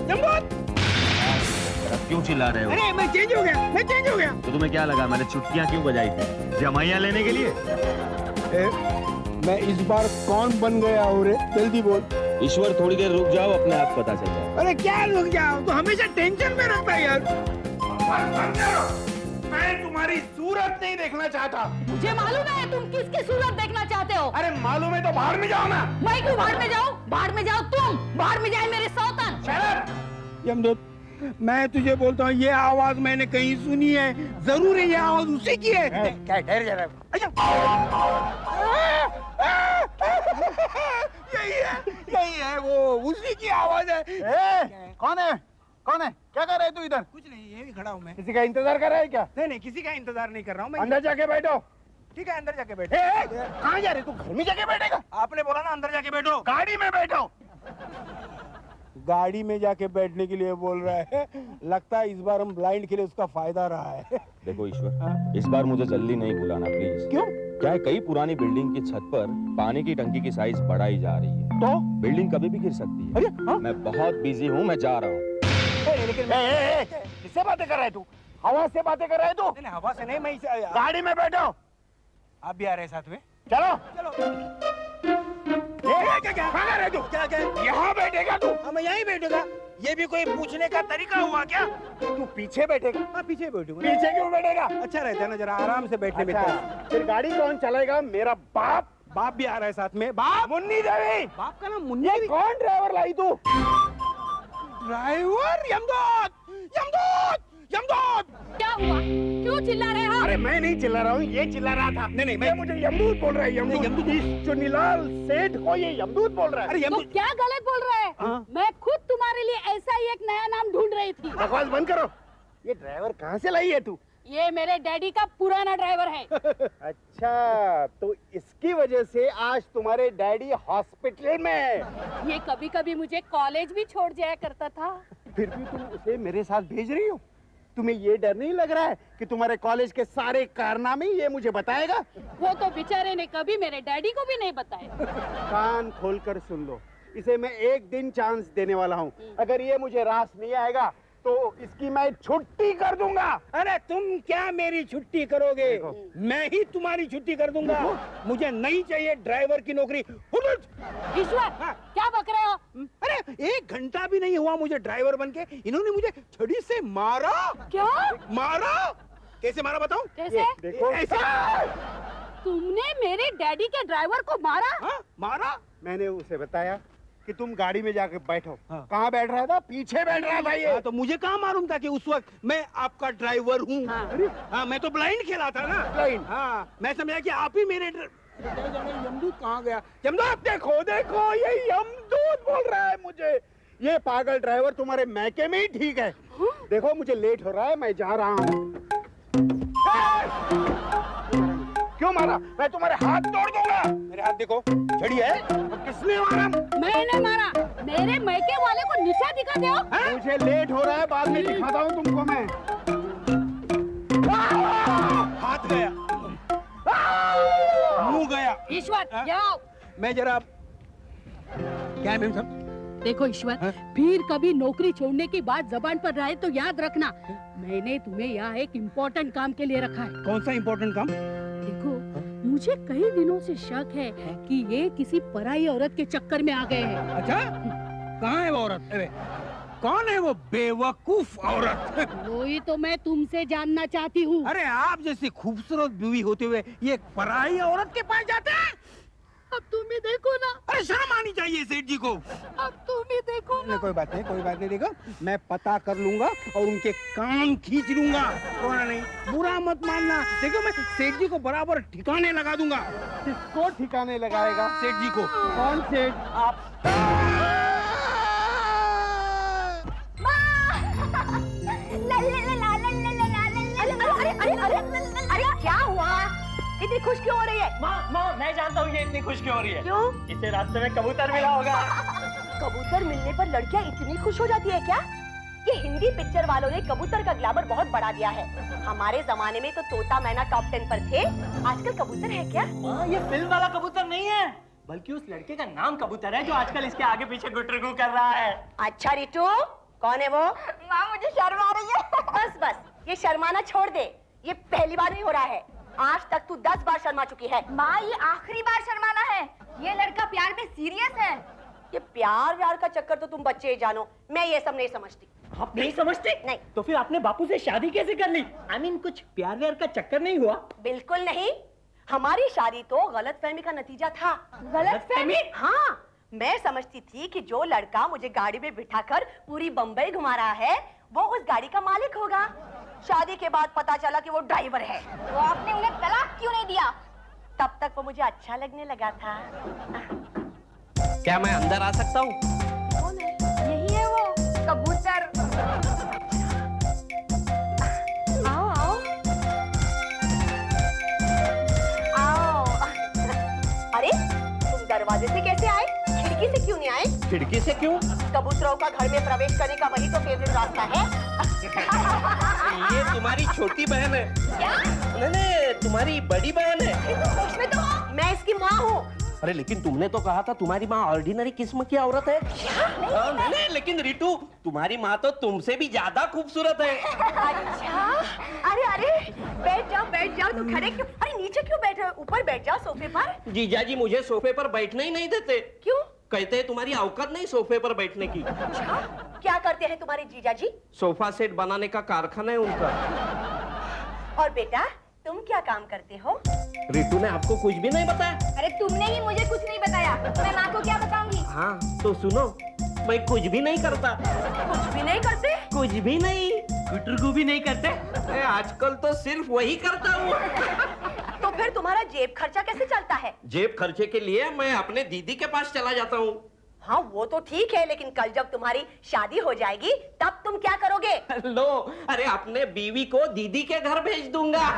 यमदूत क्यों चिल्ला रहे हो? अरे मैं चेंज हो गया। तो तुम्हें क्या लगा मैंने छुट्टियां क्यों बजाई थी? जमाइयां लेने के लिए? मैं इस बार कौन बन गया हूँ रे? जल्दी बोल। ईश्वर थोड़ी देर रुक जाओ, अपने आप पता चल जाए। अरे क्या रुक जाओ, तो हमेशा टेंशन में रहता है यार। मैं तुम्हारी सूरत नहीं देखना चाहता। मुझे मालूम है तुम किसकी सूरत देखना चाहते हो। अरे मालूम है तो बाहर में जाओ ना। मैं क्यों बाहर में जाऊँ? बाहर में जाओ तुम, बाहर में जाए मेरे सौतन। यमदूत, मैं तुझे बोलता हूँ, ये आवाज मैंने कहीं सुनी है, जरूर है ये आवाज उसी की है। क्या ठहर जा रहा है? यही है वो उसी की आवाज है। कौन है? क्या कर रहे है तू इधर? कुछ नहीं, ये भी खड़ा हूँ मैं। किसी का इंतजार कर रहा है क्या? नहीं, किसी का इंतजार नहीं कर रहा हूँ मैं। अंदर जाके बैठो। ठीक है, अंदर जाके बैठो। कहाँ जा रहे तू? घर में जाके बैठेगा? आपने बोला ना अंदर जाके बैठो। गाड़ी में बैठो। गाड़ी में जाके बैठने के लिए बोल रहा है। लगता है इस बार हम ब्लाइंड के लिए उसका फायदा रहा है। देखो ईश्वर, इस बार मुझे जल्दी नहीं बुलाना प्लीज। क्यों? क्या है, कई पुरानी बिल्डिंग की छत पर पानी की टंकी की साइज बढ़ाई जा रही है, तो बिल्डिंग कभी भी गिर सकती है। अरे हाँ? मैं बहुत बिजी हूँ, मैं जा रहा हूँ। लेकिन किससे बातें कर रहा है तू? हवा से बातें कर रहा है तू? नहीं, हवा से नहीं, मैं गाड़ी में बैठो। आप भी आ रहे हैं साथ में? चलो। कहाँ रहे तू? क्या यहाँ बैठेगा तू? मैं यहीं बैठूंगा। ये भी कोई पूछने का तरीका हुआ क्या? तू पीछे बैठेगा? हाँ, पीछे बैठूंगा। पीछे क्यों बैठेगा? अच्छा रहता है ना, जरा आराम से बैठने में। फिर गाड़ी कौन चलाएगा? मेरा बाप। बाप भी आ रहा है साथ में। बाप? मुन्नी देवी। बाप का नाम मुन्नी ये देवी? कौन ड्राइवर लाई तू? ड्राइवर? यमदूत! क्या हुआ? क्यों चिल्ला रहे हो? अरे मैं नहीं चिल्ला रहा हूँ, ये चिल्ला रहा था। नहीं, ये मुझे यमदूत बोल रहा है। यमदूत इस चुन्नीलाल सेठ को ये यमदूत बोल रहा है। अरे तो क्या गलत बोल रहे हैं? हाँ? मैं खुद तुम्हारे लिए ऐसा ही एक नया नाम ढूंढ रही थी। बकवास बंद करो। ये ड्राइवर कहाँ से लाई है तू? ये मेरे डैडी का पुराना ड्राइवर है। अच्छा, तो इसकी वजह से आज तुम्हारे डैडी हॉस्पिटल में है। ये कभी कभी मुझे कॉलेज भी छोड़ जाया करता था। फिर भी तुम उसे मेरे साथ भेज रही हो? तुम्हें ये डर नहीं लग रहा है कि तुम्हारे कॉलेज के सारे कारनामे ये मुझे बताएगा? वो तो बेचारे ने कभी मेरे डैडी को भी नहीं बताया। कान खोलकर सुन लो, इसे मैं एक दिन चांस देने वाला हूँ। अगर ये मुझे रास नहीं आएगा तो इसकी मैं छुट्टी कर दूंगा। अरे तुम क्या मेरी छुट्टी करोगे? मैं ही तुम्हारी छुट्टी कर दूंगा। मुझे नहीं चाहिए ड्राइवर की नौकरी। ईश्वर, क्या बक रहे हो? अरे 1 घंटा भी नहीं हुआ मुझे ड्राइवर बनके, इन्होंने मुझे छड़ी से मारा। क्या मारा? कैसे मारा बताओ? कैसे? देखो, तुमने मेरे डैडी के ड्राइवर को मारा? हाँ, मारा। मैंने उसे बताया कि तुम गाड़ी में जाके बैठो। हाँ। कहाँ बैठ रहा था? पीछे बैठ रहा था ये। हाँ, तो मुझे कहाँ मालूम था कि उस वक्त मैं आपका ड्राइवर हूँ। हाँ। हाँ, मैं तो ब्लाइंड खेला था ना। ब्लाइंड? हाँ, मैं समझा कि आप ही मेरे यमदूत कहाँ गया? यमदूत देखो ये यमदूत बोल रहा है मुझे। ये पागल ड्राइवर तुम्हारे मैके में ही ठीक है। देखो मुझे लेट हो रहा है, मैं जा रहा हूँ। क्यों मारा? मैं तुम्हारे हाथ तोड़ दूंगा। मेरे हाथ देखो, छड़ी है। तो किसने मारा? मैंने मारा। मेरे मैके वाले को निशा दिखा दो। मुझे लेट हो रहा है, बाद में दिखाता हूँ तुमको मैं। हाथ गया, मुंह गया। ईश्वर, जाओ। मैं जरा क्या है मैम साहब? देखो ईश्वर, हाँ? फिर कभी नौकरी छोड़ने की बात जबान पर रहे तो याद रखना, मैंने तुम्हें यहाँ एक इम्पोर्टेंट काम के लिए रखा है। कौन सा इम्पोर्टेंट काम? देखो, मुझे कई दिनों से शक है कि ये किसी पराई औरत के चक्कर में आ गए हैं। अच्छा, कहाँ है वो औरत? अरे कौन है वो बेवकूफ औरत? वही तो मैं तुमसे जानना चाहती हूँ। अरे आप जैसी खूबसूरत बीवी होते हुए ये पराई औरत के पास जाते हैं? अब तुम ही देखो ना। अरे शर्म आनी चाहिए सेठ जी को। अब तुम ही देखो ना। कोई बात नहीं देखो, मैं पता कर लूंगा और उनके कान खींच लूंगा। रोना नहीं, बुरा मत मानना। देखो मैं सेठ जी को बराबर ठिकाने लगा दूंगा। किसको ठिकाने लगाएगा? सेठ जी को। कौन सेठ? आप। अरे क्या हुआ? इतनी खुश क्यों हो रही है? माँ मैं जानता हूँ ये इतनी खुश क्यों हो रही है। क्यों? इसे रास्ते में कबूतर मिला होगा। कबूतर मिलने पर लड़कियाँ इतनी खुश हो जाती है क्या? ये हिंदी पिक्चर वालों ने कबूतर का ग्लैमर बहुत बढ़ा दिया है। हमारे जमाने में तो तोता मैना टॉप 10 पर थे, आजकल कबूतर है क्या? माँ ये फिल्म वाला कबूतर नहीं है, बल्कि उस लड़के का नाम कबूतर है जो आजकल इसके आगे पीछे गुटरगू कर रहा है। अच्छा रितु, कौन है वो? माँ मुझे शर्म आ रही है। बस बस, ये शर्माना छोड़ दे। ये पहली बार नहीं हो रहा है, आज तक तू 10 बार शर्मा चुकी है। माँ ये आखिरी बार शर्माना है। ये लड़का प्यार में सीरियस है। ये प्यार व्यार का चक्कर तो तुम बच्चे ही जानो, मैं ये सब नहीं समझती। आप नहीं समझते? नहीं। तो फिर आपने बापू से शादी कैसे कर ली? I mean, कुछ प्यार व्यार का चक्कर नहीं हुआ? बिल्कुल नहीं, हमारी शादी तो गलतफहमी का नतीजा था। गलतफहमी? हाँ, मैं समझती थी कि जो लड़का मुझे गाड़ी में बिठाकर पूरी बम्बई घुमा रहा है वो उस गाड़ी का मालिक होगा। शादी के बाद पता चला कि वो ड्राइवर है। तो आपने उन्हें तलाक क्यों नहीं दिया? तब तक वो मुझे अच्छा लगने लगा था। क्या मैं अंदर आ सकता हूँ? कौन है? यही है वो कबूतर। आओ आओ आओ। अरे तुम दरवाजे से कैसे आए, खिड़की से क्यों नहीं आए? खिड़की से क्यों? कबूतरों का घर में प्रवेश करने का वही तो फेवरेट रास्ता है। ये तुम्हारी छोटी बहन है। क्या? नहीं, तुम्हारी बड़ी बहन है। उसमें तो मैं इसकी माँ हूँ। अरे लेकिन तुमने तो कहा था तुम्हारी माँ ऑर्डिनरी किस्म की औरत है। नहीं, लेकिन रितु तुम्हारी माँ तो तुमसे भी ज्यादा खूबसूरत है। अच्छा, अरे अरे बैठ जाओ। तू खड़े क्यों? अरे नीचे क्यों बैठ रहे हो? ऊपर बैठ जाओ सोफे पर। जीजा जी मुझे सोफे पर बैठने ही नहीं देते। क्यों? कहते हैं तुम्हारी औकात नहीं सोफे पर बैठने की। अच्छा, क्या करते हैं तुम्हारे जीजा जी? सोफा सेट बनाने का कारखाना है उनका। और बेटा तुम क्या काम करते हो? रितु ने आपको कुछ भी नहीं बताया? अरे तुमने ही मुझे कुछ नहीं बताया, मैं माँ को क्या बताऊंगी? हाँ तो सुनो, मैं कुछ भी नहीं करता। कुछ भी नहीं करते? कुछ भी नहीं। गुटरगू भी नहीं करते? अरे आजकल तो सिर्फ वही करता हूँ। तो फिर तुम्हारा जेब खर्चा कैसे चलता है? जेब खर्चे के लिए मैं अपने दीदी के पास चला जाता हूँ। हाँ वो तो ठीक है, लेकिन कल जब तुम्हारी शादी हो जाएगी तब तुम क्या करोगे? लो, अरे अपने बीवी को दीदी के घर भेज दूंगा।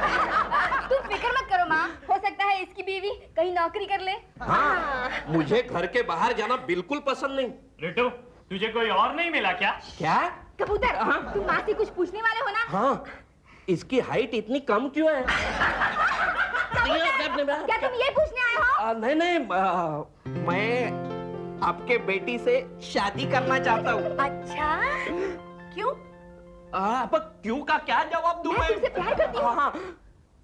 तुम फिक्र मत करो माँ, हो सकता है इसकी बीवी कहीं नौकरी कर ले। हाँ, मुझे घर के बाहर जाना बिल्कुल पसंद नहीं। रिटू, तुझे कोई और नहीं मिला क्या? क्या? कबूतर, हाँ? तुम माँ से कुछ पूछने वाले हो ना? हाँ, इसकी हाइट इतनी कम क्यों है? क्या तुम ये पूछने आए हो? नहीं, मैं आपके बेटी से शादी करना चाहता हूँ। अच्छा, क्यों? अब क्यों का क्या जवाब दूं मैं तुमसे प्यार करती हूँ। हाँ,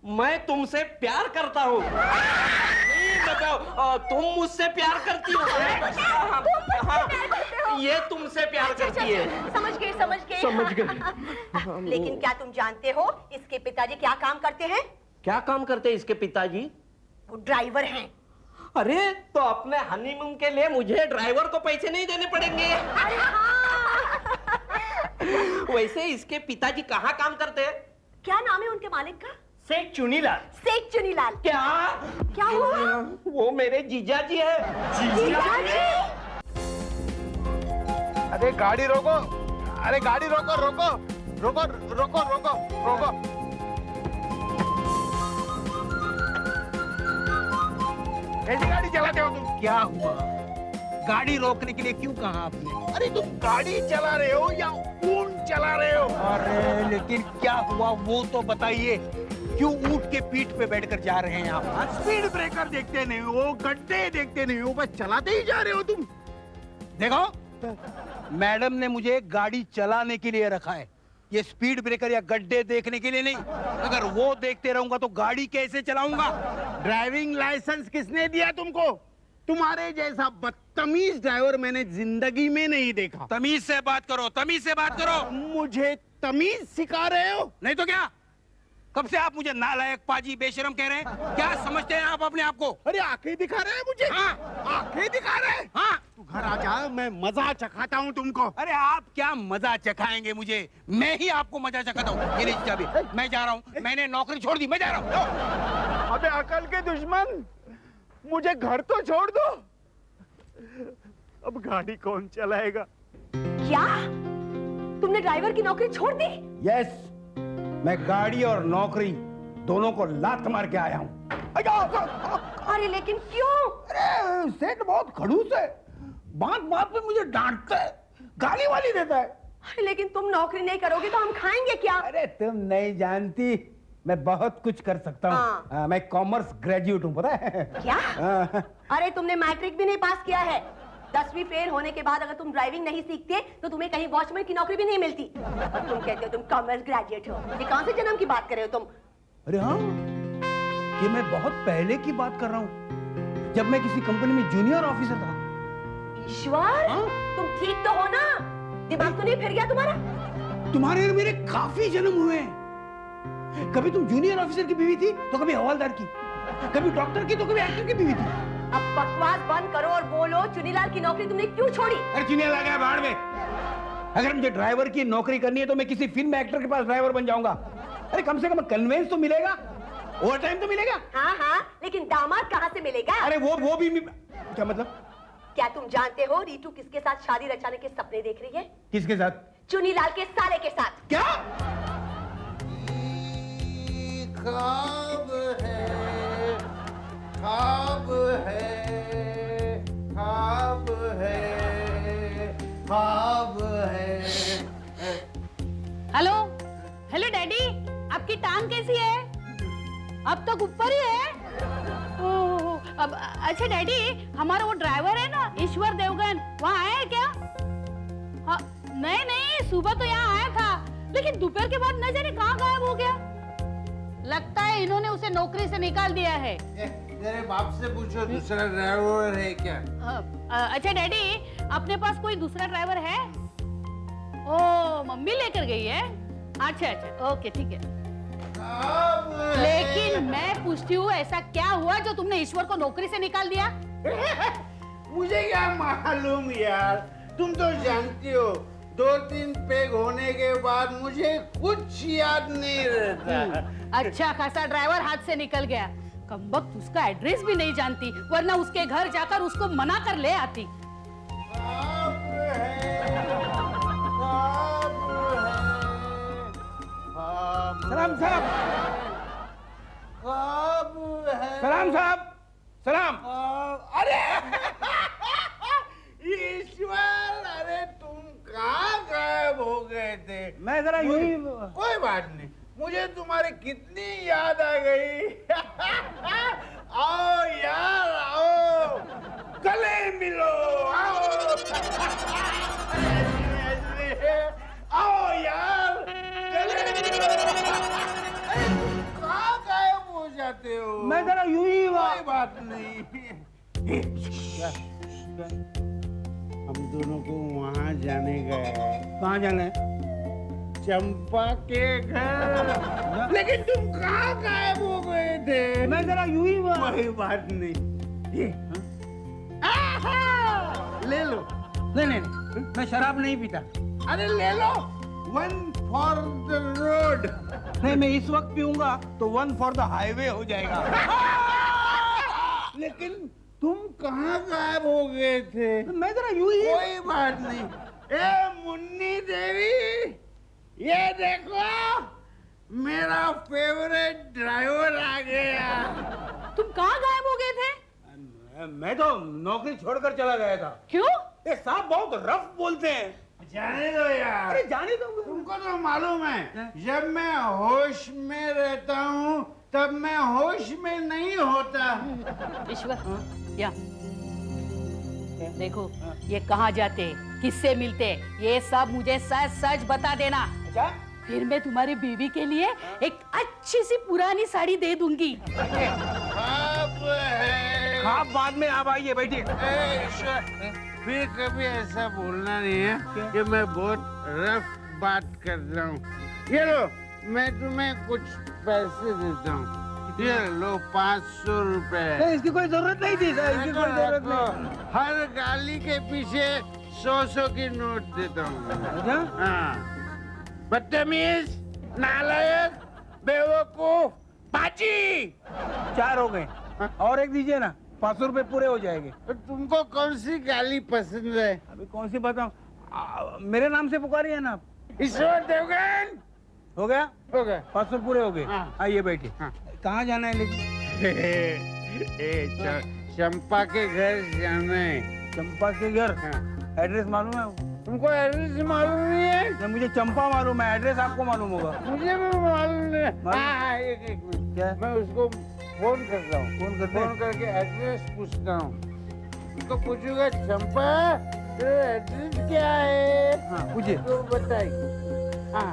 मैं तुमसे प्यार करता हूँ। नहीं बताओ, तुम मुझसे प्यार करती हो? हाँ, ये तुमसे प्यार करती है। समझ गए। समझ गए। लेकिन क्या तुम जानते हो इसके पिताजी क्या काम करते हैं? क्या काम करते हैं इसके पिताजी? वो ड्राइवर हैं। अरे तो अपने हनीमून के लिए मुझे ड्राइवर को पैसे नहीं देने पड़ेंगे। अरे हाँ। वैसे इसके पिताजी कहाँ काम करते हैं? क्या नाम है उनके मालिक का? सेठ चुनीलाल। सेठ चुनीलाल। क्या हुआ? वो मेरे जीजा जी है। जीजाजी? अरे गाड़ी रोको, अरे गाड़ी रोको रोको रोको रोको रोको रोको। ऐसी गाड़ी चलाते हो तुम? क्या हुआ? गाड़ी रोकने के लिए क्यों कहा आपने? अरे तुम गाड़ी चला रहे हो या ऊंट चला रहे हो? अरे लेकिन क्या हुआ वो तो बताइए। क्यों ऊंट के पीठ पे बैठकर जा रहे हैं आप? स्पीड ब्रेकर देखते नहीं हो, गड्ढे देखते नहीं हो, बस चलाते ही जा रहे हो तुम। देखो, मैडम ने मुझे गाड़ी चलाने के लिए रखा है, ये स्पीड ब्रेकर या गड्ढे देखने के लिए नहीं। अगर वो देखते रहूंगा तो गाड़ी कैसे चलाऊंगा? ड्राइविंग लाइसेंस किसने दिया तुमको? तुम्हारे जैसा बदतमीज ड्राइवर मैंने जिंदगी में नहीं देखा। तमीज से बात करो, तमीज से बात करो। मुझे तमीज सिखा रहे हो? नहीं तो क्या? कब से आप मुझे नालायक, पाजी, बेशरम कह रहे हैं? क्या समझते हैं आप अपने आप को? अरे आंखें दिखा रहे हैं मुझे? हाँ। आंखें दिखा रहे हैं? हाँ। तू घर आ जा, मैं मजा चखाता हूँ तुमको। अरे आप क्या मजा चखाएंगे मुझे? मैं ही आपको मजा चखाता हूँ। ये लीजिए चाबी, मैं जा रहा हूँ। मैंने नौकरी छोड़ दी, मैं जा रहा हूँ। अबे अकल के दुश्मन, मुझे घर तो छोड़ दो। अब गाड़ी कौन चलाएगा? क्या? तुमने ड्राइवर की नौकरी छोड़ दी? यस, मैं गाड़ी और नौकरी दोनों को लात मार के आया हूँ। अरे लेकिन क्यों? अरे सेठ बहुत खड़ूस है, बात बात पे मुझे डांटता है, गाली वाली देता है। अरे लेकिन तुम नौकरी नहीं करोगे तो हम खाएंगे क्या? अरे तुम नहीं जानती, मैं बहुत कुछ कर सकता हूँ। हाँ। मैं कॉमर्स ग्रेजुएट हूँ, पता है? क्या? हाँ। अरे तुमने मैट्रिक भी नहीं पास किया है। 10वीं फेल होने के बाद अगर तुम ड्राइविंग नहीं सीखते तो तुम्हें कहीं वॉचमैन की नौकरी भी नहीं मिलती। और तुम कहते हो तुम कॉमर्स ग्रेजुएट हो। ये कौन से जन्म की बात कर रहे हो तुम? अरे हाँ, ये मैं बहुत पहले की बात कर रहा हूँ, जब मैं किसी कंपनी में जूनियर ऑफिसर था। ईश्वर, हाँ? तुम ठीक तो हो ना? दिमाग तो नहीं फिर गया तुम्हारा? तुम्हारे और मेरे काफी जन्म हुए हैं। कभी तुम जूनियर ऑफिसर की बीवी थी तो कभी हवलदार की, कभी डॉक्टर की तो कभी एक्टर की बीवी थी। अब बकवास बंद करो और बोलो, चुनीलाल की नौकरी तुमने क्यों छोड़ी? अरे चुनिया लगा है बाढ़ में। अगर मुझे ड्राइवर की नौकरी करनी है तो मैं किसी फिल्म एक्टर के पास ड्राइवर बन जाऊंगा। अरे कम से कम कन्वेंस तो मिलेगा, ओवर टाइम तो मिलेगा। हाँ हाँ, लेकिन दामाद कहाँ से मिलेगा? अरे वो भी क्या मतलब? क्या तुम जानते हो रीटू किसके साथ शादी रचाने के सपने देख रही है? किसके साथ? चुनीलाल के साले के साथ। क्या? ख्वाब है, ख्वाब है, ख्वाब है, ख्वाब है। हेलो हेलो डैडी, आपकी टांग कैसी है? अब तक ऊपर ही है। ओह, अब अच्छा डैडी, हमारा वो ड्राइवर है ना ईश्वर देवगन, वहाँ आया है क्या? हाँ, नहीं सुबह तो यहाँ आया था, लेकिन दोपहर के बाद न जाने कहाँ गायब हो गया। लगता है इन्होंने उसे नौकरी से निकाल दिया है। तेरे बाप से पूछो दूसरा ड्राइवर है क्या? अच्छा डैडी, अपने पास कोई दूसरा ड्राइवर है? ओ, मम्मी लेकर गई है। अच्छा ओके ठीक है। लेकिन मैं पूछती हूँ, ऐसा क्या हुआ जो तुमने ईश्वर को नौकरी से निकाल दिया? मुझे क्या मालूम यार, तुम तो जानती हो 2-3 पेग होने के बाद मुझे कुछ याद नहीं रहता। अच्छा खासा ड्राइवर हाथ से निकल गया। कमबख्त उसका एड्रेस भी नहीं जानती, वरना उसके घर जाकर उसको मना कर ले आती। ख्वाब है, ख्वाब है, ख्वाब सलाम साहब, ख्वाब है, सलाम साहब, सलाम। अरे ईश्वर, अरे तुम कहाँ गायब हो गए थे? मैं जरा यूं ही। कोई बात नहीं, मुझे तुम्हारी कितनी याद आ गई। आओ यार आओ, गले मिलो, आओ। आओ यार, गले मिलो। अरे तुम कहाँ गायब हो जाते हो? मैं जरा यूं ही। कोई बात नहीं। हम दोनों को वहाँ जाने का है। कहाँ जाना है? चंपा के घर। लेकिन तुम कहाँ गायब हो गए थे? मैं जरा यूं ही। कोई बात नहीं, ये आहा! ले लो। नहीं, मैं शराब नहीं पीता। अरे ले लो, 1 फॉर द रोड। नहीं, मैं इस वक्त पीऊंगा तो 1 फॉर द हाईवे हो जाएगा। लेकिन तुम कहाँ गायब हो गए थे? मैं जरा यूं ही। कोई बात नहीं। ए मुन्नी देवी, ये देखो, मेरा फेवरेट ड्राइवर आ गया। तुम कहाँ गायब हो गए थे? मैं तो नौकरी छोड़कर चला गया था। क्यों? ये साहब बहुत रफ बोलते हैं। जाने दो यार। अरे जाने दो। तुमको तो मालूम है, जब मैं होश में रहता हूँ तब मैं होश में नहीं होता। ईश्वर, या देखो, ये कहाँ जाते, किससे मिलते, ये सब मुझे सच सच बता देना। अच्छा? फिर मैं तुम्हारी बीवी के लिए एक अच्छी सी पुरानी साड़ी दे दूंगी। ख्वाब है। आप बाद में आप आइए, बैठिए। ईश्वर, फिर कभी ऐसा बोलना नहीं है कि मैं बहुत रफ बात कर रहा हूँ। ये लो, मैं तुम्हें कुछ पैसे देता हूँ। ये लो 500 रुपए। नहीं, इसकी कोई जरूरत नहीं थी सर, इसकी कोई जरूरत नहीं। हर गाली के पीछे 100 की नोट देता हूँ। अच्छा? हाँ, बदतमीज, नालायक, बेवकूफ, पाची। 4 हो गए, और एक दीजिए ना, 500 रुपए पूरे हो जाएंगे। तो तुमको कौन सी गाली पसंद है? अभी कौन सी बताऊं? मेरे नाम से पुकारिए ना आप। ईश्वर देवगन। हो गया? हो गया। 500 पूरे हो गए। हाँ। आइए बैठिए। हाँ। कहाँ जाना है लेकिन? चंपा के घर जाना है। चंपा के घर? हाँ। एड्रेस मालूम है? तुमको एड्रेस मालूम नहीं है? नहीं, मुझे चंपा मालूम है, एड्रेस आपको मालूम होगा। मुझे भी मालूम नहीं है। हाँ, एक मिनट। क्या? मैं उसको फोन करता हूँ। फोन करके एड्रेस पूछता हूँ। उसको पूछूंगा, चंपा तेरा एड्रेस क्या है? हाँ, पूछिए। तो बताइए। हाँ।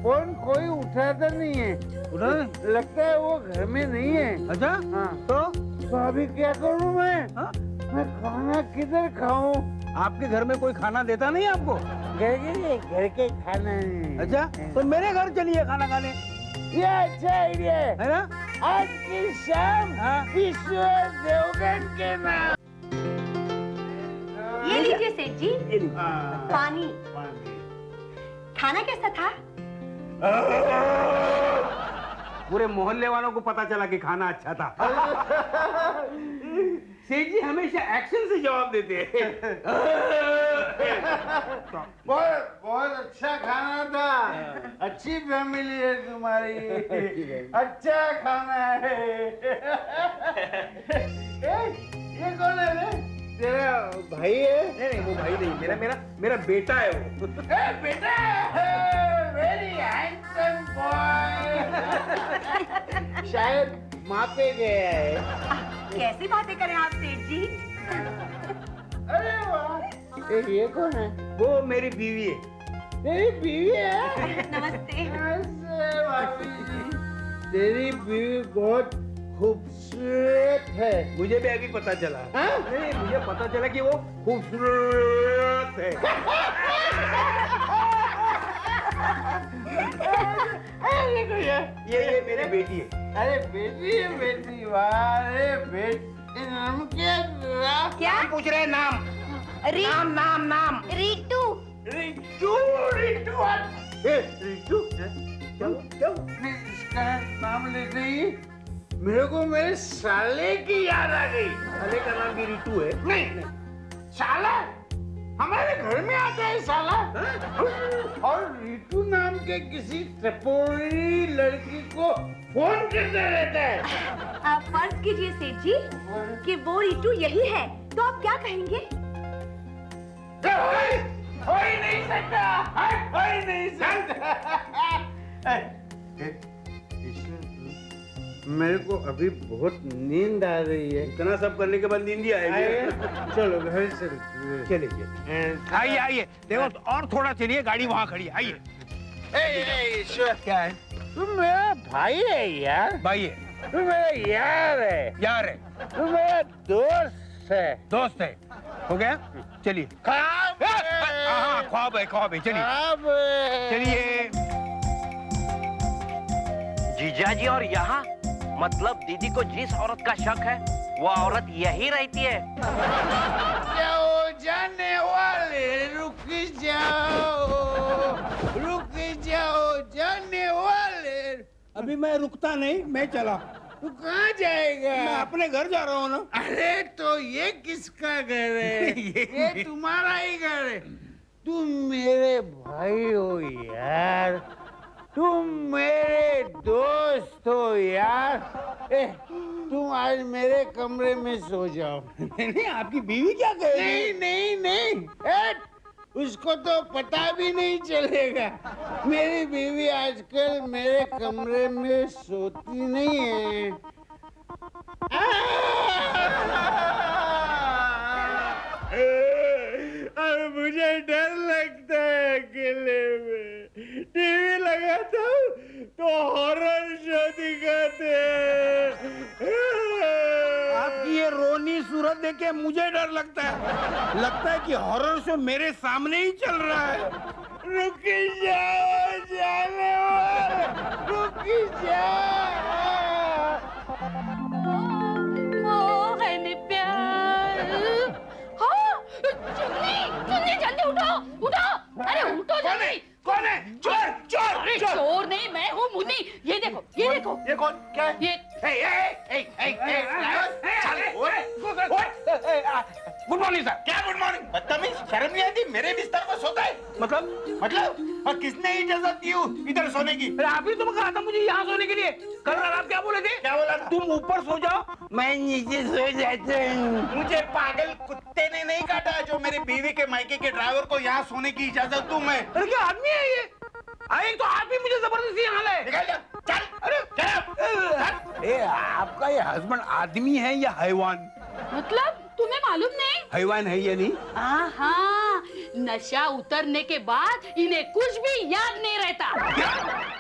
फोन कोई उठाता नहीं है। लगता है वो घर में नहीं है। अच्छा, हाँ। तो अभी क्या करूँ मैं? हाँ? मैं खाना किधर खाऊं? आपके घर में कोई खाना देता नहीं आपको? घर के खाना नहीं। अच्छा, तो मेरे घर चलिए खाना खाने, ये अच्छा आइडिया है। है ना? आज की शाम हाँ। ईश्वर देवगन के नाम। ये लीजिए सेठ जी, पानी। खाना कैसा था? पूरे मोहल्ले वालों को पता चला कि खाना अच्छा था। सेठ जी हमेशा एक्शन से जवाब देते हैं। बहुत बहुत अच्छा खाना था। अच्छी फैमिली है तुम्हारी। अच्छा खाना है। ये कौन है रे? तेरा भाई है? नहीं, वो भाई नहीं, मेरा बेटा है वो। बेटा, वेरी हैंडसम बॉय। शायद माँ पे गया है। कैसी बातें करें आप सेठ जी? अरे वाह, ये कौन है? वो मेरी बीवी है। तेरी बीवी है? नमस्ते। नमस्ते भाभी जी। तेरी बीवी बहुत खूबसूरत है। मुझे भी अभी पता चला। हाँ? नहीं, मुझे पता चला कि वो खूबसूरत है। देखो ये मेरी बेटी है। अरे बेटी है, बेटी। वाह, अरे बेटी, नाम क्या तेरा? क्या? नाम पूछ रहे हैं, नाम। नाम। रीटू। रितु, रितु। रितु? क्या? नहीं, इसका नाम लेते ही मेरे को मेरे साले की याद आ गई। साले का नाम भी रितु है। नहीं, साला हमारे घर में आता है साला। और रितु नाम के किसी टपोरी लड़की को फोन करता रहता है। आप फर्ज कीजिए सेठ जी कि वो रीटू यही है, तो आप क्या कहेंगे? हो ही नहीं सकता, हो ही नहीं सकता। मेरे को अभी बहुत नींद आ रही है। इतना सब करने के बाद नींद ही आएगी। चलो घर चलते। चलिए, आइए। देखो, और थोड़ा चलिए, गाड़ी वहाँ खड़ी है। आइए। ईश्वर, क्या है? तुम मेरा भाई है यार। भाई है, तुम मेरा यार है। यार है, तुम मेरा दोस्त है। दोस्त है। हो गया? चलिए। ख्वाब हाँ, ख्वाब है। चलिए, चलिए। जीजाजी और यहाँ मतलब दीदी को जिस औरत का शक है वो औरत यही रहती है। जाओ जाने वाले, रुक जाओ जाने वाले। अभी मैं रुकता नहीं, मैं चला। तू कहाँ जाएगा? मैं अपने घर जा रहा हूँ ना। अरे तो ये किसका घर है? ये तुम्हारा ही घर है। तुम मेरे भाई हो यार, तुम मेरे दोस्त हो यार। तुम आज मेरे कमरे में सो जाओ। नहीं, आपकी बीवी क्या कहेगी? नहीं। उसको तो पता भी नहीं चलेगा। मेरी बीवी आजकल मेरे कमरे में सोती नहीं है। और मुझे डर लगता है अकेले में। टीवी लगाता हूँ तो हॉरर शो दिखाते हैं। आपकी ये रोनी सूरत देख के मुझे डर लगता है कि हॉरर शो मेरे सामने ही चल रहा है। रुक जाओ जाने वाले, रुक जाओ। ओ है मेरे प्यार। हाँ, चुन्नी जल्दी उठो। अरे उठो जल्दी। कौन है? चोर। अरे चोर नहीं, मैं हूँ मुन्नी। ये देखो। ये कौन? क्या है? ये गुड मॉर्निंग सर। क्या गुड मॉर्निंग? बदतमीज, शर्म नहीं आती? मेरे बिस्तर पर सोता है। मतलब और किसने इजाजत दी इधर सोने की? अरे आप ही तो कहा था मुझे यहाँ सोने के लिए। कल रात आप क्या बोले थे? क्या बोला था? तुम ऊपर सो जाओ, मैं नीचे सो जाता हूँ। मुझे पागल कुत्ते ने नहीं काटा जो मेरी बीवी के मायके के ड्राइवर को यहाँ सोने की इजाजत दूं मैं। अरे क्या आदमी है ये? एक तो आप ही मुझे जबरदस्ती यहाँ लाए। निकल जा, चल। अरे चल। ए, आपका ये हस्बैंड आदमी है या हैवान? मतलब तुम्हें मालूम नहीं? हैवान है या नहीं? हाँ, नशा उतरने के बाद इन्हें कुछ भी याद नहीं रहता। क्या?